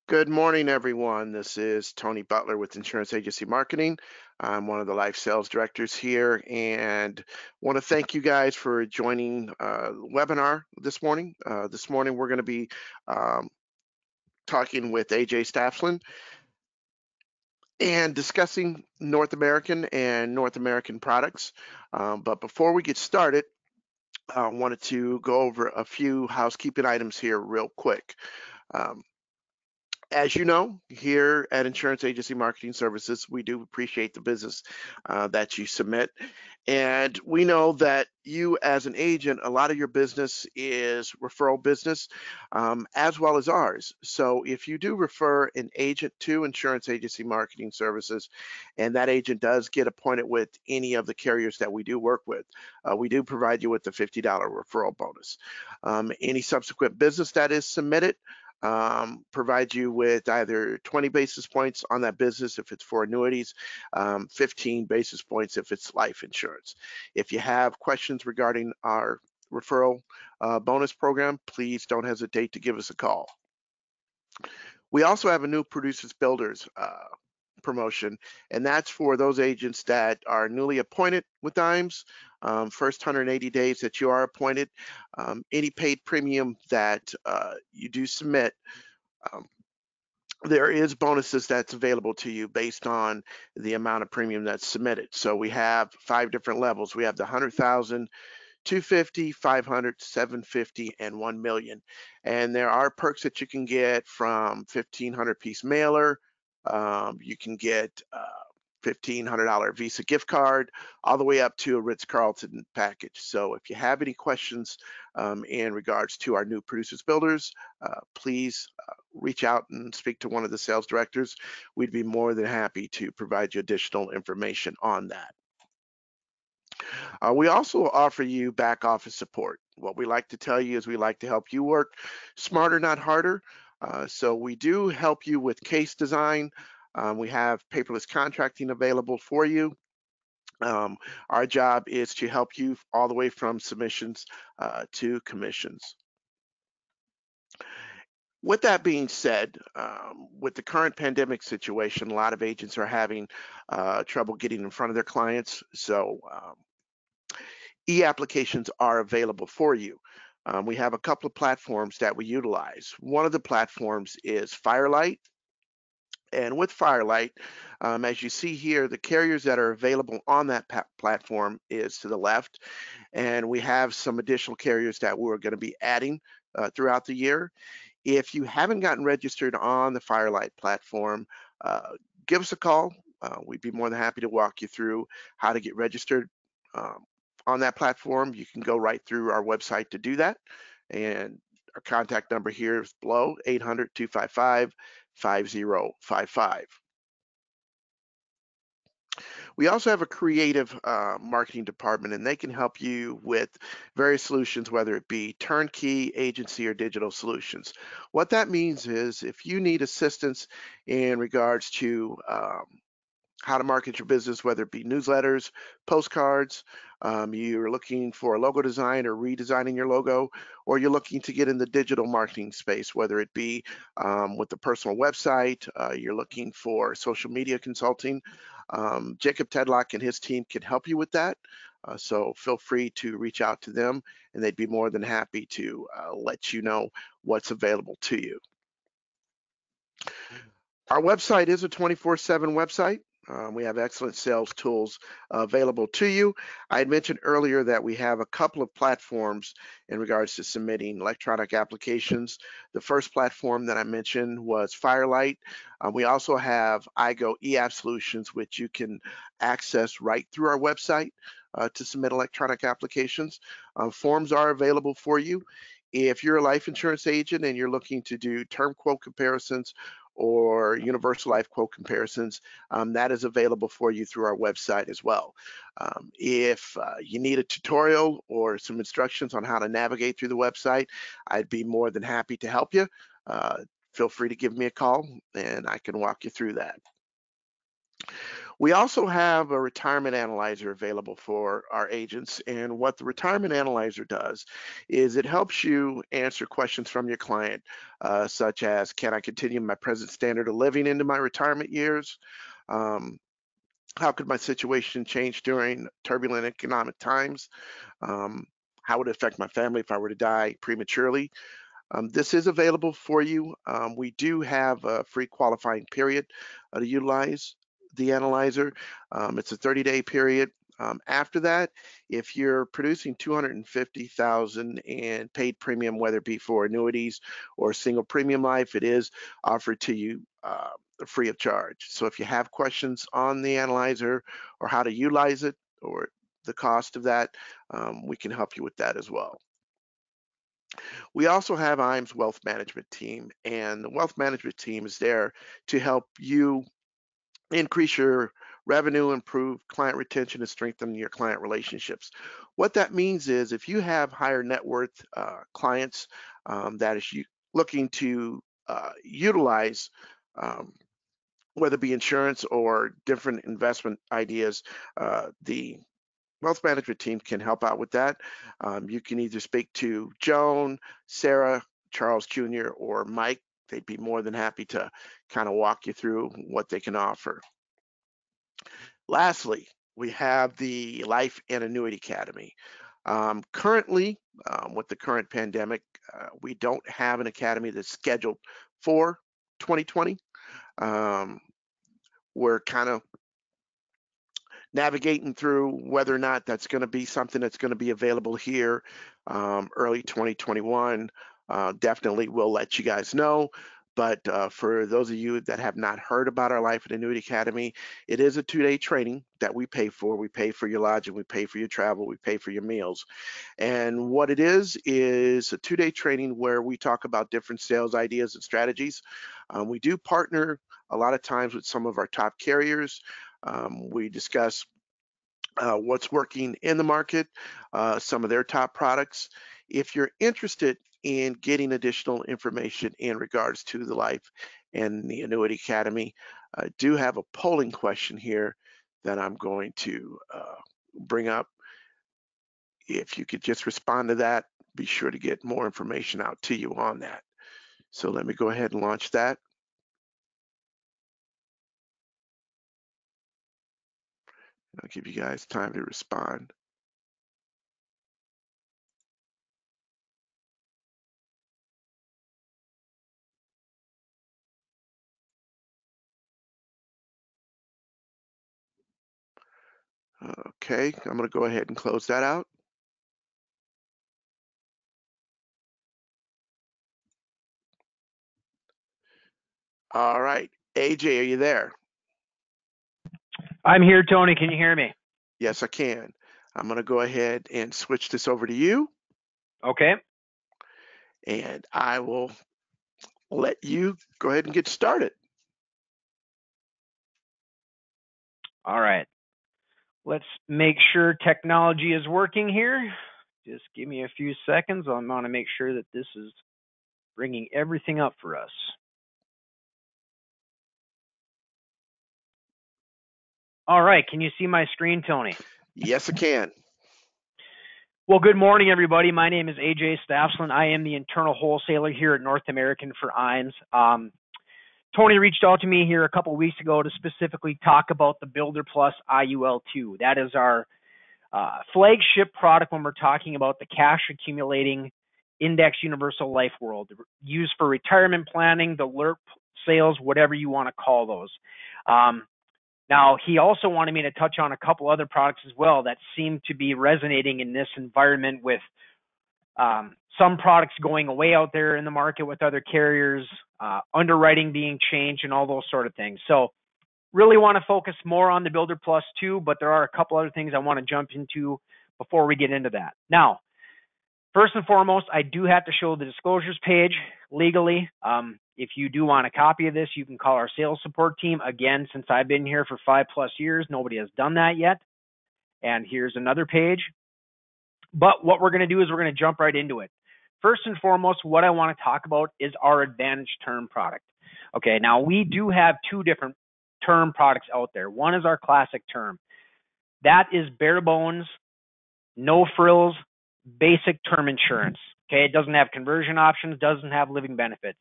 Good morning, everyone. This is Tony Butler with Insurance Agency Marketing. I'm one of the life sales directors here and want to thank you guys for joining the webinar this morning. This morning, we're going to be um, talking with AJ Stafflin and discussing North American products. But before we get started, I wanted to go over a few housekeeping items here real quick. Um, As you know, here at Insurance Agency Marketing Services, we do appreciate the business that you submit. And we know that you, as an agent, a lot of your business is referral business, as well as ours. So if you do refer an agent to Insurance Agency Marketing Services, and that agent does get appointed with any of the carriers that we do work with, we do provide you with the $50 referral bonus. Any subsequent business that is submitted, provide you with either 20 basis points on that business if it's for annuities, 15 basis points if it's life insurance. If you have questions regarding our referral bonus program, please don't hesitate to give us a call. We also have a new Producers Builders promotion, and that's for those agents that are newly appointed with Dimes. First 180 days that you are appointed, any paid premium that you do submit, um, there is bonuses that's available to you based on the amount of premium that's submitted. So we have 5 different levels. We have the 100,000, 250, 500, 750, and 1 million. And there are perks that you can get from 1,500 piece mailer. You can get $1,500 Visa gift card, all the way up to a Ritz-Carlton package. So if you have any questions in regards to our new Producers Builders, please reach out and speak to one of the sales directors. We'd be more than happy to provide you additional information on that. We also offer you back office support. What we like to tell you is we like to help you work smarter, not harder. So we do help you with case design. We have paperless contracting available for you. Our job is to help you all the way from submissions to commissions. With that being said, with the current pandemic situation, a lot of agents are having trouble getting in front of their clients. So e-applications are available for you. We have a couple of platforms that we utilize. One of the platforms is Firelight. And with Firelight, as you see here, the carriers that are available on that platform is to the left. And we have some additional carriers that we're going to be adding throughout the year. If you haven't gotten registered on the Firelight platform, give us a call. We'd be more than happy to walk you through how to get registered on that platform. You can go right through our website to do that. And our contact number here is below, 800-255-5055. We also have a creative marketing department, and they can help you with various solutions, whether it be turnkey, agency, or digital solutions. What that means is if you need assistance in regards to how to market your business, whether it be newsletters, postcards, you're looking for a logo design or redesigning your logo, or you're looking to get in the digital marketing space, whether it be with the personal website, you're looking for social media consulting, Jacob Tedlock and his team can help you with that. So feel free to reach out to them, and they'd be more than happy to let you know what's available to you. Our website is a 24/7 website. We have excellent sales tools available to you. I had mentioned earlier that we have a couple of platforms in regards to submitting electronic applications. The first platform that I mentioned was Firelight. We also have iGo eApp Solutions, which you can access right through our website to submit electronic applications. Forms are available for you. If you're a life insurance agent and you're looking to do term quote comparisons or universal life quote comparisons, that is available for you through our website as well. If you need a tutorial or some instructions on how to navigate through the website, I'd be more than happy to help you. Feel free to give me a call and I can walk you through that. We also have a retirement analyzer available for our agents, and what the retirement analyzer does is it helps you answer questions from your client, such as, can I continue my present standard of living into my retirement years? Um, how could my situation change during turbulent economic times? Um, how would it affect my family if I were to die prematurely? This is available for you. We do have a free qualifying period to utilize the analyzer. It's a 30-day period. After that, if you're producing 250,000 in paid premium, whether it be for annuities or single premium life, it is offered to you free of charge. So if you have questions on the analyzer or how to utilize it or the cost of that, we can help you with that as well. We also have IM's wealth management team, and the wealth management team is there to help you increase your revenue, improve client retention, and strengthen your client relationships. What that means is if you have higher net worth clients that is looking to utilize whether it be insurance or different investment ideas, the wealth management team can help out with that. You can either speak to Joan, Sarah, Charles Jr., or Mike. They'd be more than happy to kind of walk you through what they can offer. Lastly, we have the Life and Annuity Academy. Currently, with the current pandemic, we don't have an academy that's scheduled for 2020. We're kind of navigating through whether or not that's going to be something that's going to be available here early 2021. Definitely we'll let you guys know. But for those of you that have not heard about our Life and Annuity Academy, it is a 2-day training that we pay for. We pay for your lodging, we pay for your travel, we pay for your meals. And what it is a 2-day training where we talk about different sales ideas and strategies. We do partner a lot of times with some of our top carriers. We discuss what's working in the market, some of their top products. If you're interested in getting additional information in regards to the Life and the Annuity Academy, I do have a polling question here that I'm going to bring up. If you could just respond to that, be sure to get more information out to you on that. So let me go ahead and launch that. I'll give you guys time to respond. Okay, I'm going to go ahead and close that out. All right, AJ, are you there? I'm here, Tony. Can you hear me? Yes, I can. I'm going to go ahead and switch this over to you. Okay. And I will let you go ahead and get started. All right. Let's make sure technology is working here. Just give me a few seconds. I want to make sure that this is bringing everything up for us. All right. Can you see my screen, Tony? Yes, I can. Well, good morning, everybody. My name is AJ Staffslin. I am the internal wholesaler here at North American for IMS. Tony reached out to me here a couple of weeks ago to specifically talk about the Builder Plus IUL2. That is our flagship product when we're talking about the cash accumulating index universal life world, used for retirement planning, the LERP sales, whatever you want to call those. Now, he also wanted me to touch on a couple other products as well that seem to be resonating in this environment, with some products going away out there in the market with other carriers, underwriting being changed, and all those sort of things. So really want to focus more on the Builder Plus 2, but there are a couple other things I want to jump into before we get into that. Now, first and foremost, I do have to show the disclosures page legally. If you do want a copy of this, you can call our sales support team. Again, since I've been here for 5+ years, nobody has done that yet. And here's another page. But what we're going to do is we're going to jump right into it. First and foremost, what I want to talk about is our Advantage Term product. Okay, now we do have two different term products out there. One is our classic term. That is bare bones, no frills, basic term insurance. Okay, it doesn't have conversion options, doesn't have living benefits.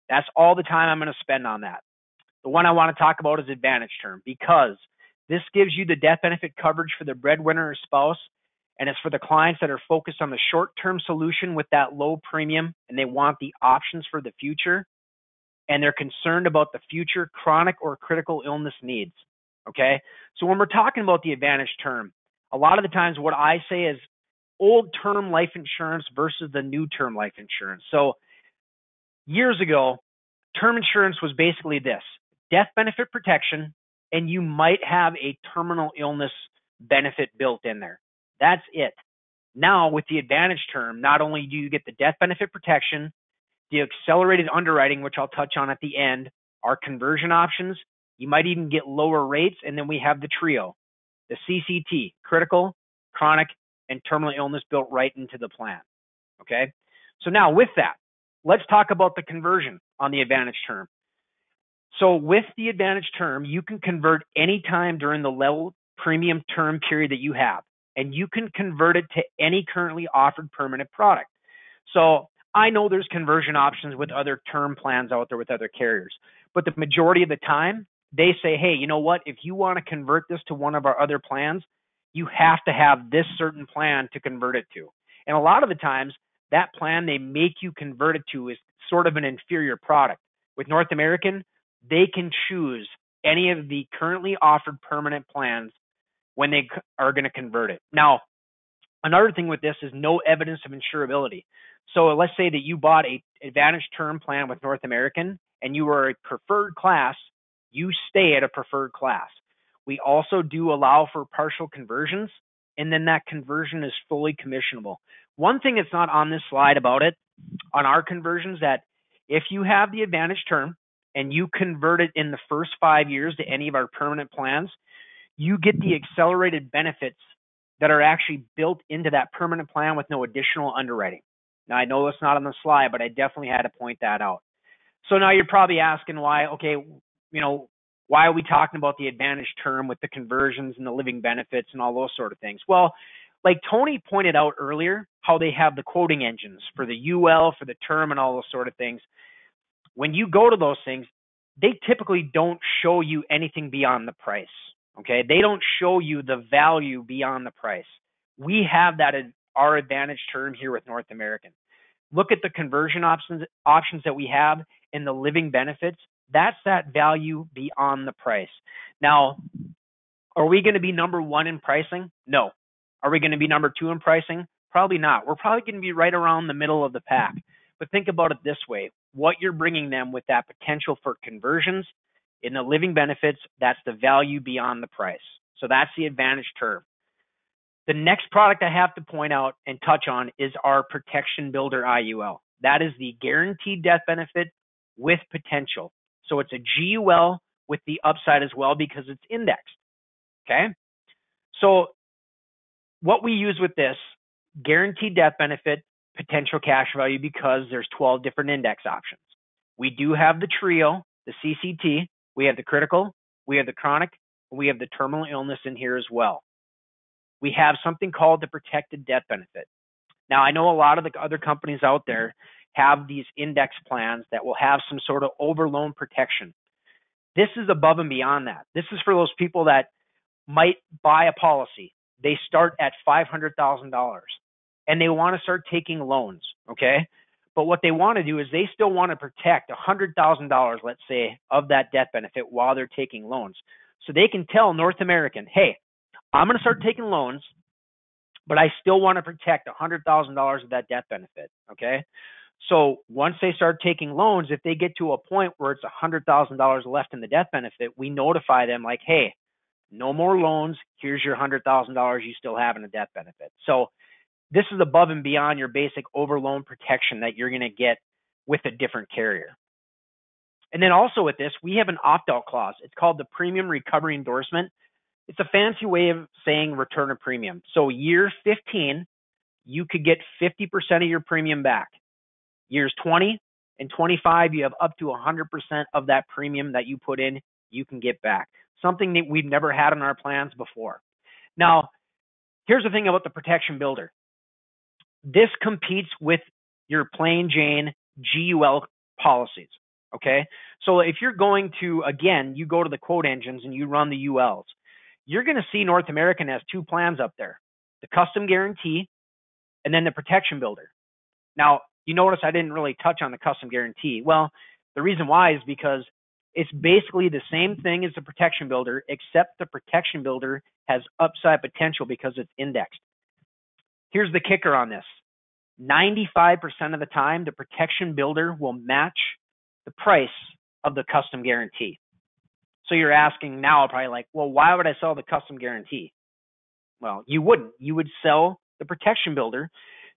That's all the time I'm going to spend on that. The one I want to talk about is Advantage Term, because this gives you the death benefit coverage for the breadwinner or spouse, and it's for the clients that are focused on the short-term solution with that low premium, and they want the options for the future, and they're concerned about the future chronic or critical illness needs. Okay, so when we're talking about the Advantage Term, a lot of the times what I say is old term life insurance versus the new term life insurance. So years ago, term insurance was basically this: death benefit protection, and you might have a terminal illness benefit built in there. That's it. Now with the Advantage Term, not only do you get the death benefit protection, the accelerated underwriting, which I'll touch on at the end, our conversion options, you might even get lower rates, and then we have the trio, the CCT, critical, chronic, and terminal illness built right into the plan. Okay, so now with that, let's talk about the conversion on the Advantage Term. So with the Advantage Term, you can convert anytime during the level premium term period that you have, and you can convert it to any currently offered permanent product. So I know there's conversion options with other term plans out there with other carriers, but the majority of the time, they say, hey, you know what? If you want to convert this to one of our other plans, you have to have this certain plan to convert it to. And a lot of the times, that plan they make you convert it to is sort of an inferior product. With North American, they can choose any of the currently offered permanent plans when they are going to convert it. Now, another thing with this is no evidence of insurability. So let's say that you bought a Advantage Term plan with North American and you were a preferred class, you stay at a preferred class. We also do allow for partial conversions, and then that conversion is fully commissionable. One thing that's not on this slide about it, on our conversions, that if you have the Advantage Term and you convert it in the first 5 years to any of our permanent plans, you get the accelerated benefits that are actually built into that permanent plan with no additional underwriting. Now, I know it's not on the slide, but I definitely had to point that out. So now you're probably asking why, okay, why are we talking about the Advantage Term with the conversions and the living benefits and all those sort of things? Well, like Tony pointed out earlier, how they have the quoting engines for the UL, for the term, and all those sort of things. When you go to those things, they typically don't show you anything beyond the price. Okay, they don't show you the value beyond the price. We have that in our Advantage Term here with North American. Look at the conversion options that we have and the living benefits. That's that value beyond the price. Now, are we going to be number one in pricing? No. Are we going to be number two in pricing? Probably not. We're probably going to be right around the middle of the pack. But think about it this way. What you're bringing them with that potential for conversions in the living benefits, that's the value beyond the price. So that's the Advantage Term. The next product I have to point out and touch on is our Protection Builder IUL. That is the guaranteed death benefit with potential. So it's a GUL with the upside as well because it's indexed. Okay? So what we use with this, guaranteed death benefit, potential cash value, because there's 12 different index options. We do have the trio, the CCT, we have the critical, we have the chronic, and we have the terminal illness in here as well. We have something called the protected death benefit. Now, I know a lot of the other companies out there have these index plans that will have some sort of overloan protection. This is above and beyond that. This is for those people that might buy a policy. They start at $500,000 and they want to start taking loans, okay? But what they want to do is they still want to protect $100,000, let's say, of that death benefit while they're taking loans. So they can tell North American, hey, I'm going to start taking loans, but I still want to protect $100,000 of that death benefit, okay? So once they start taking loans, if they get to a point where it's $100,000 left in the death benefit, we notify them like, hey, no more loans. Here's your $100,000 you still have in the death benefit. So this is above and beyond your basic overloan protection that you're going to get with a different carrier. And then also with this, we have an opt-out clause. It's called the Premium Recovery Endorsement. It's a fancy way of saying return of premium. So year 15, you could get 50% of your premium back. Years 20 and 25, you have up to 100% of that premium that you put in you can get back. Something that we've never had in our plans before. Now, here's the thing about the Protection Builder. This competes with your plain Jane GUL policies. Okay. So if you're going to, again, you go to the quote engines and you run the ULs, you're going to see North American has two plans up there, the custom guarantee and then the Protection Builder. Now, you notice I didn't really touch on the custom guarantee. Well, the reason why is because it's basically the same thing as the Protection Builder, except the Protection Builder has upside potential because it's indexed. Here's the kicker on this. 95% of the time, the Protection Builder will match the price of the custom guarantee. So you're asking now probably like, well, why would I sell the custom guarantee? Well, you wouldn't. You would sell the Protection Builder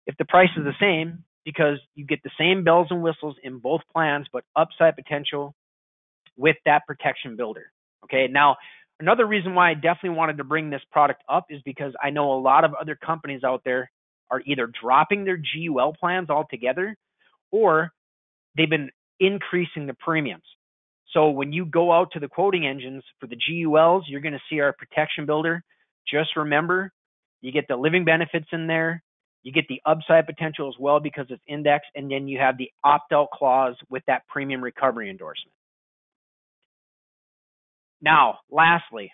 if the price is the same, because you get the same bells and whistles in both plans, but upside potential with that Protection Builder. Okay. Now, another reason why I definitely wanted to bring this product up is because I know a lot of other companies out there are either dropping their GUL plans altogether or they've been increasing the premiums. So when you go out to the quoting engines for the GULs, you're going to see our Protection Builder. Just remember, you get the living benefits in there. You get the upside potential as well because it's indexed. And then you have the opt-out clause with that premium recovery endorsement. Now, lastly,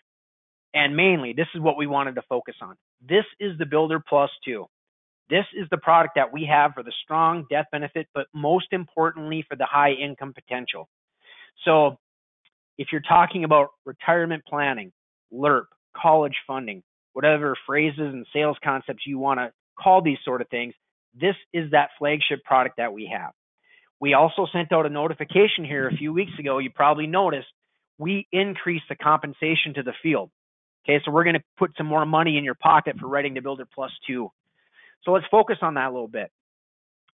and mainly, this is what we wanted to focus on. This is the Builder Plus 2. This is the product that we have for the strong death benefit, but most importantly for the high income potential. So if you're talking about retirement planning, LIRP, college funding, whatever phrases and sales concepts you want to call these sort of things, this is that flagship product that we have. We also sent out a notification here a few weeks ago. You probably noticed we increased the compensation to the field. Okay, so we're going to put some more money in your pocket for writing the Builder Plus 2. So let's focus on that a little bit.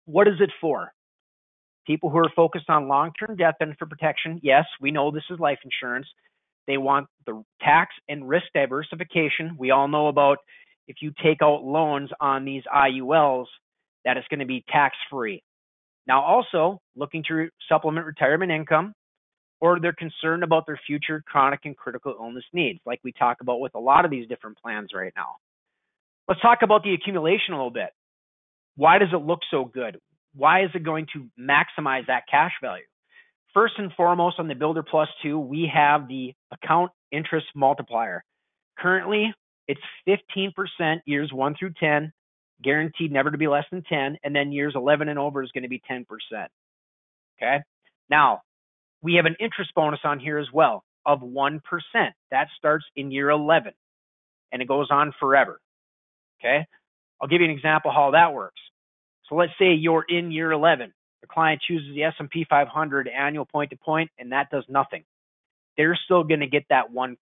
What is it for? People who are focused on long-term death benefit protection. Yes, we know this is life insurance. They want the tax and risk diversification. We all know about if you take out loans on these IULs, that it's going to be tax-free. Now, also looking to supplement retirement income, or they're concerned about their future chronic and critical illness needs, like we talk about with a lot of these different plans right now. Let's talk about the accumulation a little bit. Why does it look so good? Why is it going to maximize that cash value? First and foremost, on the Builder Plus 2, we have the account interest multiplier. Currently, it's 15% years 1 through 10, guaranteed never to be less than 10, and then years 11 and over is going to be 10%. Okay? Now, we have an interest bonus on here as well of 1%. That starts in year 11, and it goes on forever. Okay? I'll give you an example how that works. So let's say you're in year 11. The client chooses the S&P 500 annual point-to-point, and that does nothing. They're still going to get that 1%.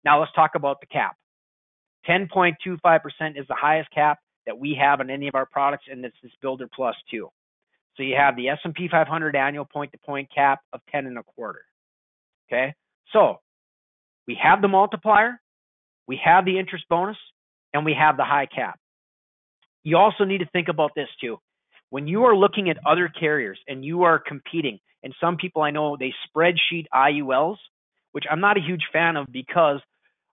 Now let's talk about the cap. 10.25% is the highest cap that we have on any of our products, and it's this Builder Plus 2. So you have the S&P 500 annual point-to-point cap of 10.25. Okay? So we have the multiplier, we have the interest bonus, and we have the high cap. You also need to think about this too. When you are looking at other carriers and you are competing, and some people I know, they spreadsheet IULs, which I'm not a huge fan of because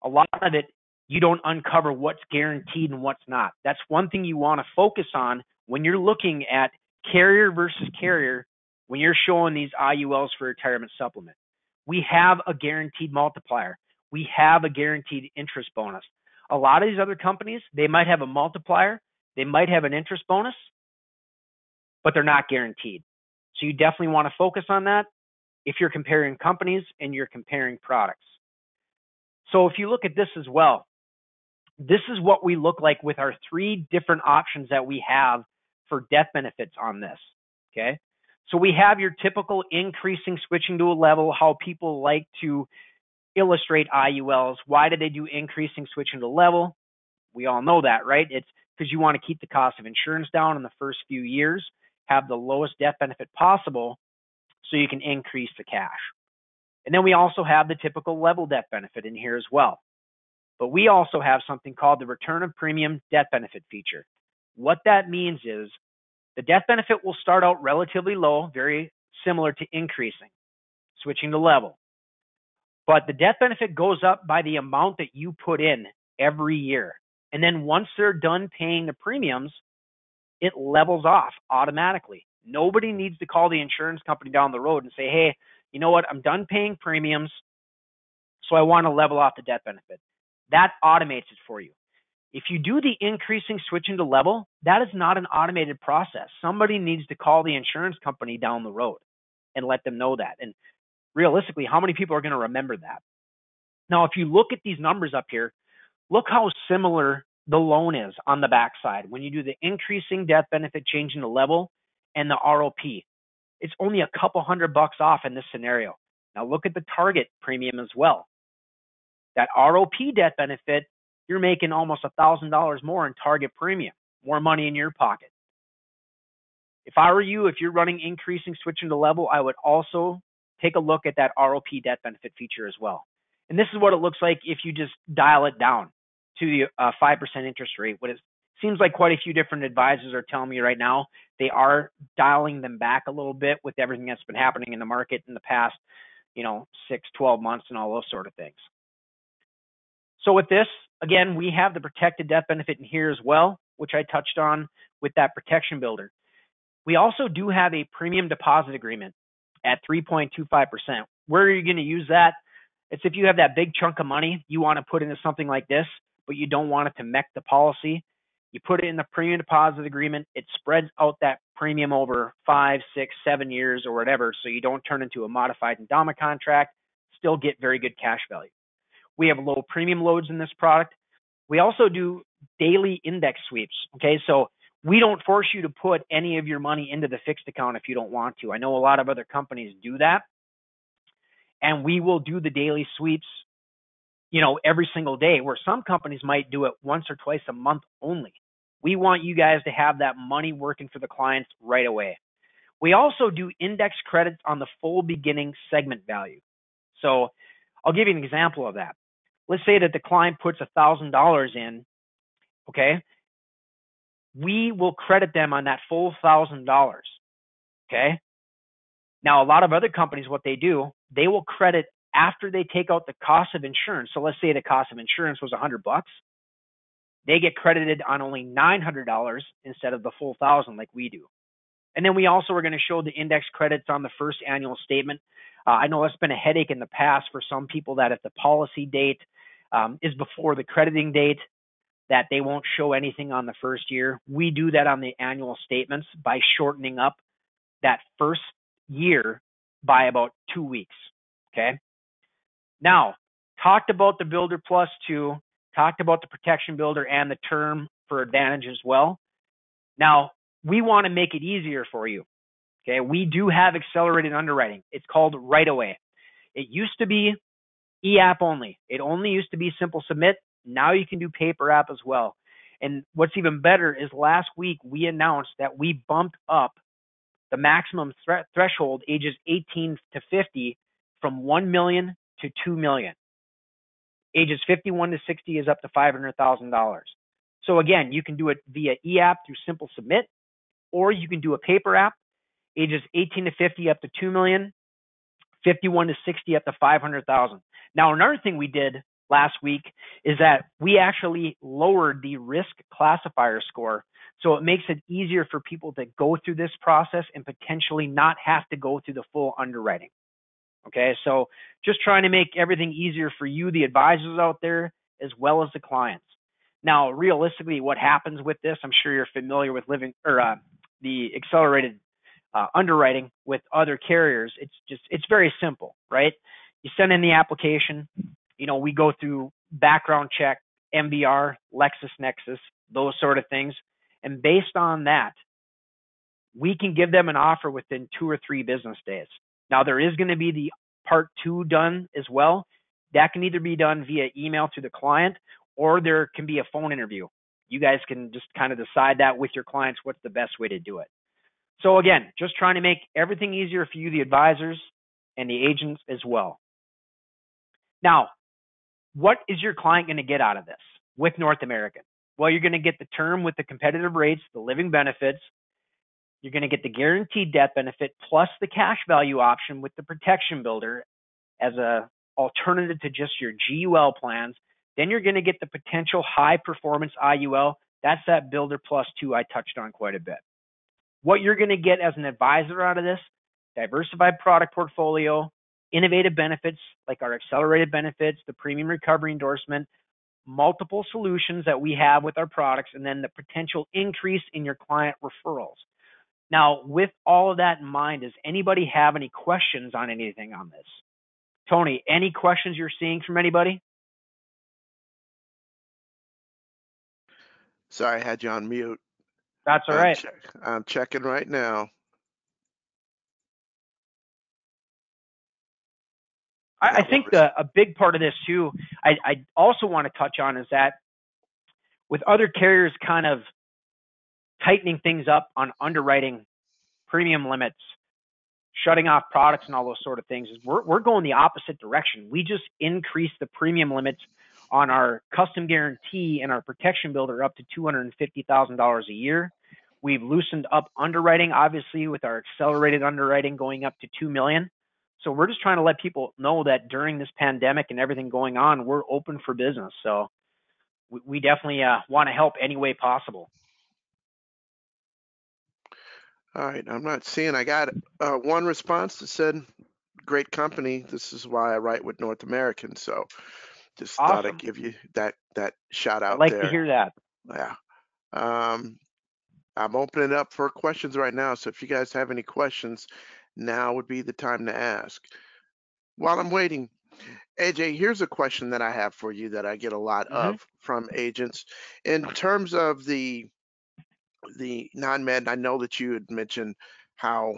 a lot of it, you don't uncover what's guaranteed and what's not. That's one thing you want to focus on when you're looking at carrier versus carrier when you're showing these IULs for retirement supplement. We have a guaranteed multiplier. We have a guaranteed interest bonus. A lot of these other companies, they might have a multiplier, they might have an interest bonus, but they're not guaranteed. So you definitely want to focus on that if you're comparing companies and you're comparing products. So if you look at this as well, this is what we look like with our 3 different options that we have for death benefits on this. Okay. So we have your typical increasing, switching to a level, how people like to illustrate IULs. Why do they do increasing, switching to level? We all know that, right? It's because you want to keep the cost of insurance down in the first few years, have the lowest death benefit possible so you can increase the cash. And then we also have the typical level death benefit in here as well. But we also have something called the return of premium death benefit feature. What that means is the death benefit will start out relatively low, very similar to increasing. switching to level. But the death benefit goes up by the amount that you put in every year. And then once they're done paying the premiums, it levels off automatically. Nobody needs to call the insurance company down the road and say, hey, you know what, I'm done paying premiums, so I want to level off the death benefit. That automates it for you. If you do the increasing switching to level, that is not an automated process. Somebody needs to call the insurance company down the road and let them know that. And realistically, how many people are going to remember that? Now, if you look at these numbers up here, look how similar the loan is on the backside when you do the increasing death benefit changing the level and the ROP. It's only a couple $100 off in this scenario. Now look at the target premium as well. That ROP death benefit, you're making almost $1,000 more in target premium, more money in your pocket. If I were you, if you're running increasing switching to level, I would also take a look at that ROP death benefit feature as well. And this is what it looks like if you just dial it down to the 5% interest rate. What it seems like quite a few different advisors are telling me right now, they are dialing them back a little bit with everything that's been happening in the market in the past, 6, 12 months and all those sort of things. So with this, again, we have the protected death benefit in here as well, which I touched on with that protection builder. We also do have a premium deposit agreement at 3.25%. Where are you going to use that? It's if you have that big chunk of money you want to put into something like this, but you don't want it to mech the policy. You put it in the premium deposit agreement. It spreads out that premium over 5, 6, 7 years or whatever, so you don't turn into a modified endowment contract, still get very good cash value. We have low premium loads in this product. We also do daily index sweeps. Okay, so we don't force you to put any of your money into the fixed account if you don't want to. I know a lot of other companies do that. And we will do the daily sweeps, every single day, where some companies might do it once or twice a month only. We want you guys to have that money working for the clients right away. We also do index credits on the full beginning segment value. So I'll give you an example of that. Let's say that the client puts $1,000 in, okay? We will credit them on that full $1,000, okay? Now, a lot of other companies, what they do, they will credit after they take out the cost of insurance. So let's say the cost of insurance was $100. They get credited on only $900 instead of the full $1,000 like we do. And then we also are going to show the index credits on the first annual statement. I know that's been a headache in the past for some people, that if the policy date is before the crediting date, that they won't show anything on the first year. We do that on the annual statements by shortening up that first year by about 2 weeks. Okay. Now, talked about the Builder Plus 2, talked about the Protection Builder and the Term for Advantage as well. Now, we want to make it easier for you. Okay. We do have accelerated underwriting. It's called Right Away. It used to be e-app only. It only used to be simple submit. Now you can do paper app as well. And what's even better is last week we announced that we bumped up the maximum threshold, ages 18 to 50, from 1 million to 2 million. Ages 51 to 60 is up to $500,000. So again, you can do it via e-app through simple submit, or you can do a paper app, ages 18 to 50 up to 2 million, 51 to 60 up to 500,000. Now, another thing we did last week is that we actually lowered the risk classifier score. So it makes it easier for people to go through this process and potentially not have to go through the full underwriting. Okay, so just trying to make everything easier for you, the advisors out there, as well as the clients. Now, realistically, what happens with this, I'm sure you're familiar with the accelerated underwriting with other carriers. It's very simple, right? You send in the application, we go through background check, MBR, LexisNexis, those sort of things. And based on that, we can give them an offer within 2 or 3 business days. Now, there is going to be the part 2 done as well. That can either be done via email to the client, or there can be a phone interview. You guys can just kind of decide that with your clients, what's the best way to do it. So again, just trying to make everything easier for you, the advisors and the agents as well. Now, what is your client going to get out of this with North American? Well, you're going to get the term with the competitive rates, the living benefits. You're going to get the guaranteed death benefit plus the cash value option with the protection builder as a alternative to just your GUL plans. Then you're going to get the potential high performance IUL. That's that builder plus 2 I touched on quite a bit. What you're going to get as an advisor out of this, diversified product portfolio, innovative benefits like our accelerated benefits, the premium recovery endorsement, multiple solutions that we have with our products, and then the potential increase in your client referrals. Now, with all of that in mind, does anybody have any questions on anything on this? Tony, any questions you're seeing from anybody? Sorry, I had you on mute. That's all right. I'm checking right now. I think a big part of this too, I also want to touch on is that with other carriers kind of tightening things up on underwriting premium limits, shutting off products and all those sort of things, is we're going the opposite direction. We just increased the premium limits on our custom guarantee and our protection builder up to $250,000 a year. We've loosened up underwriting, obviously, with our accelerated underwriting going up to $2 million. So we're just trying to let people know that during this pandemic and everything going on, we're open for business. So we definitely want to help any way possible. All right, I'm not seeing. I got one response that said, "Great company. This is why I write with North American." So just thought I'd give you that shout out. I'd like there. to hear that. Yeah. I'm opening up for questions right now. So if you guys have any questions, now would be the time to ask. While I'm waiting, AJ, here's a question that I have for you that I get a lot of from agents. In terms of the non-med, I know that you had mentioned how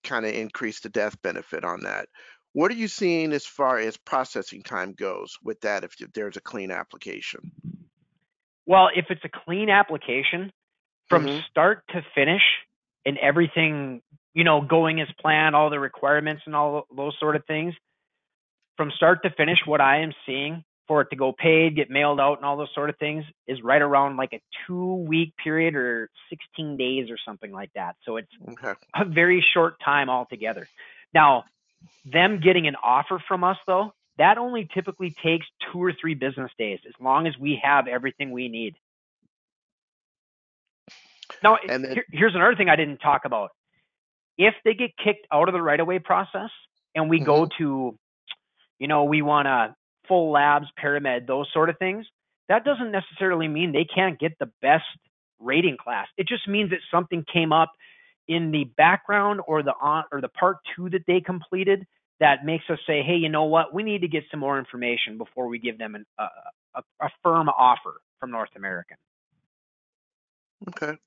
kind of increased the death benefit on that. What are you seeing as far as processing time goes with that if there's a clean application? Well, if it's a clean application from start to finish and everything, going as planned, all the requirements and all those sort of things, from start to finish, what I am seeing for it to go paid, get mailed out and all those sort of things is right around like a 2-week period or 16 days or something like that. So it's a very short time altogether. Now, them getting an offer from us though, that only typically takes 2 or 3 business days as long as we have everything we need. Now, here's another thing I didn't talk about. If they get kicked out of the right-of-way process and we go to, we want a full labs, paramed, those sort of things, that doesn't necessarily mean they can't get the best rating class. It just means that something came up in the background or the part 2 that they completed that makes us say, hey, you know what? We need to get some more information before we give them a firm offer from North American. Okay.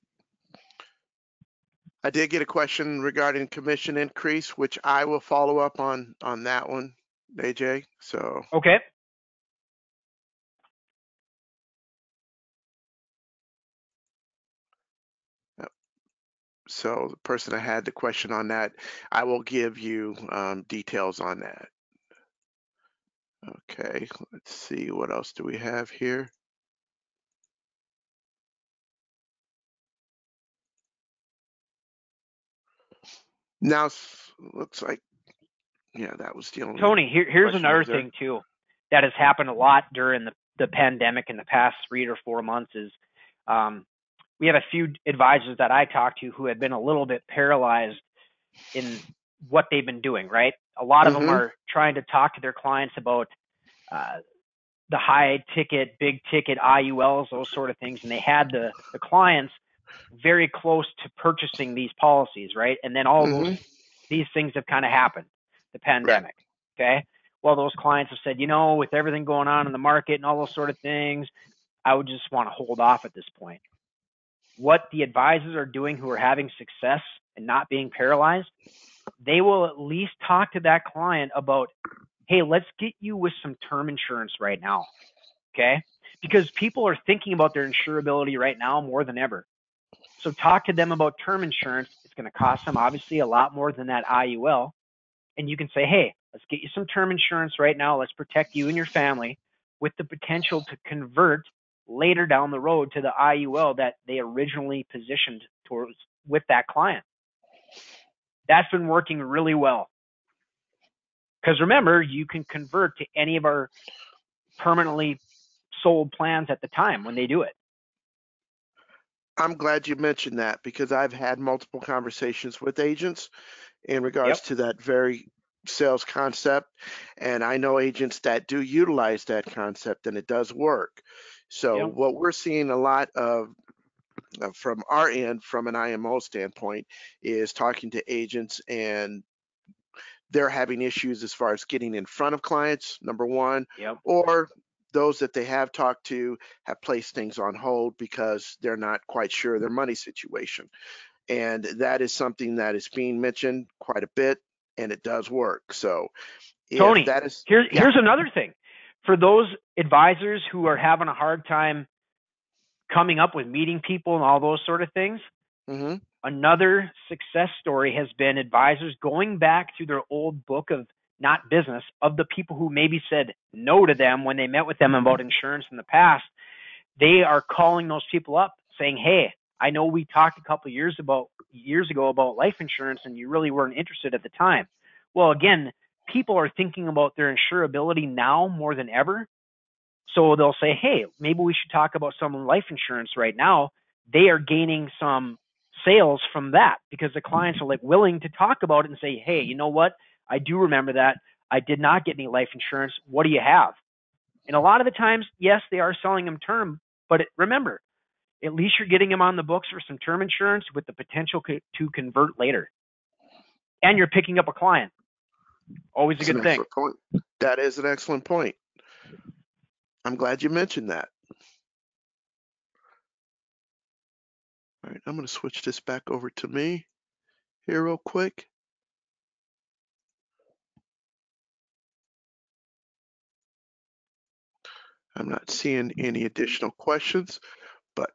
I did get a question regarding commission increase, which I will follow up on that one, AJ. So okay. So the person that had the question on that, I will give you details on that. Okay, let's see, what else do we have here? Now, looks like, yeah, that was the only. Tony, here's another thing too that has happened a lot during the pandemic in the past 3 or 4 months is we have a few advisors that I talked to who have been a little bit paralyzed in what they've been doing, right? A lot of them are trying to talk to their clients about the high ticket, big ticket IULs, those sort of things. And they had the clients very close to purchasing these policies, right? And then all these things have kind of happened, the pandemic, okay? Well, those clients have said, with everything going on in the market and all those sort of things, I would just want to hold off at this point. What the advisors are doing who are having success and not being paralyzed, they will at least talk to that client about, hey, let's get you with some term insurance right now, okay? Because people are thinking about their insurability right now more than ever. So talk to them about term insurance. It's going to cost them obviously a lot more than that IUL. And you can say, hey, let's get you some term insurance right now. Let's protect you and your family with the potential to convert later down the road to the IUL that they originally positioned with that client. That's been working really well. Because remember, you can convert to any of our permanently sold plans at the time when they do it. I'm glad you mentioned that because I've had multiple conversations with agents in regards to that very sales concept. And I know agents that do utilize that concept and it does work. So what we're seeing a lot of from our end, from an IMO standpoint, is talking to agents and they're having issues as far as getting in front of clients, number one, or those that they have talked to have placed things on hold because they're not quite sure their money situation. And that is something that is being mentioned quite a bit, and it does work. So if Tony, that is here's another thing. For those advisors who are having a hard time coming up with meeting people and all those sort of things, another success story has been advisors going back through their old book of not business of the people who maybe said no to them when they met with them about insurance in the past. They are calling those people up saying, hey, I know we talked a couple of years ago about life insurance and you really weren't interested at the time. Well, again, people are thinking about their insurability now more than ever. So they'll say, hey, maybe we should talk about some life insurance right now. They are gaining some sales from that because the clients are like willing to talk about it and say, hey, you know what? I do remember that. I did not get any life insurance. What do you have? And a lot of the times, yes, they are selling them term, but remember, at least you're getting them on the books for some term insurance with the potential to convert later. And you're picking up a client. Always a good thing. Point. That is an excellent point. I'm glad you mentioned that. All right, I'm going to switch this back over to me here real quick. I'm not seeing any additional questions, but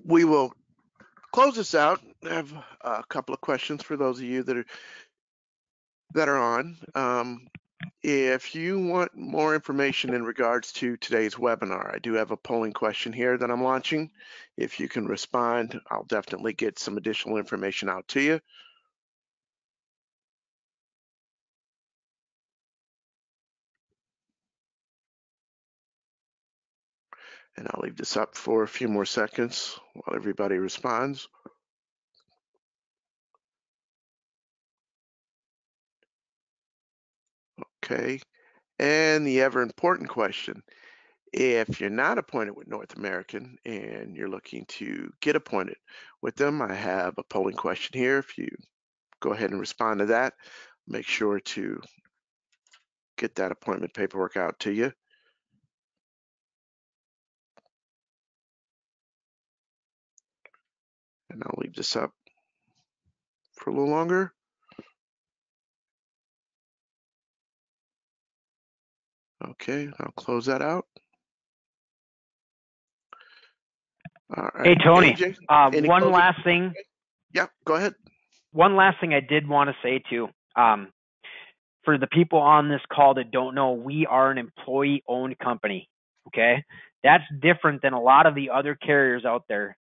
we will close this out. I have a couple of questions for those of you that are on. If you want more information in regards to today's webinar, I do have a polling question here that I'm launching. If you can respond, I'll definitely get some additional information out to you. And I'll leave this up for a few more seconds while everybody responds. Okay, and the ever important question. If you're not appointed with North American and you're looking to get appointed with them, I have a polling question here. If you go ahead and respond to that, make sure to get that appointment paperwork out to you. And I'll leave this up for a little longer. Okay, I'll close that out. All right. Hey, Tony, AJ, one last thing. Yeah, go ahead. One last thing I did want to say too. For the people on this call that don't know, we are an employee-owned company, okay? That's different than a lot of the other carriers out there.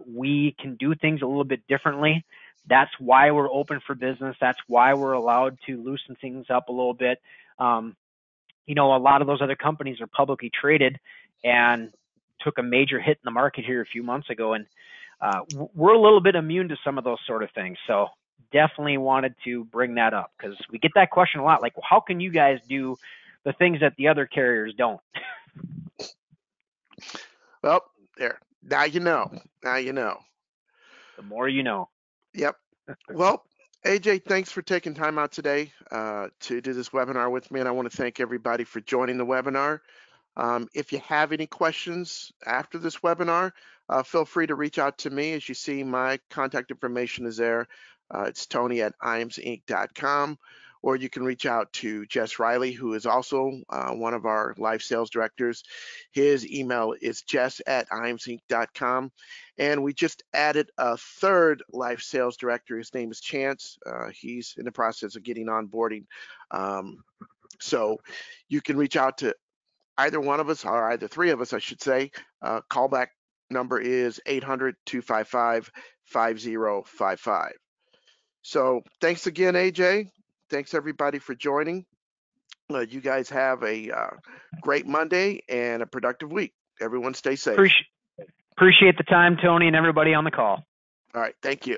We can do things a little bit differently. That's why we're open for business. That's why we're allowed to loosen things up a little bit. You know, a lot of those other companies are publicly traded and took a major hit in the market here a few months ago, and we're a little bit immune to some of those sort of things. So definitely wanted to bring that up because we get that question a lot. Like, well, how can you guys do the things that the other carriers don't? Well, there. Now you know. Now you know. The more you know. Yep. Well, AJ, thanks for taking time out today to do this webinar with me, and I want to thank everybody for joining the webinar. If you have any questions after this webinar, feel free to reach out to me. As you see, my contact information is there. It's tony@imsinc.com, or you can reach out to Jess Riley, who is also one of our life sales directors. His email is jess@imsinc.com. And we just added a third life sales director. His name is Chance. He's in the process of getting onboarding. So you can reach out to either one of us, or either three of us, I should say. Callback number is 800-255 5055. So thanks again, AJ. Thanks everybody for joining. You guys have a great Monday and a productive week. Everyone stay safe. Appreciate the time, Tony, and everybody on the call. All right. Thank you.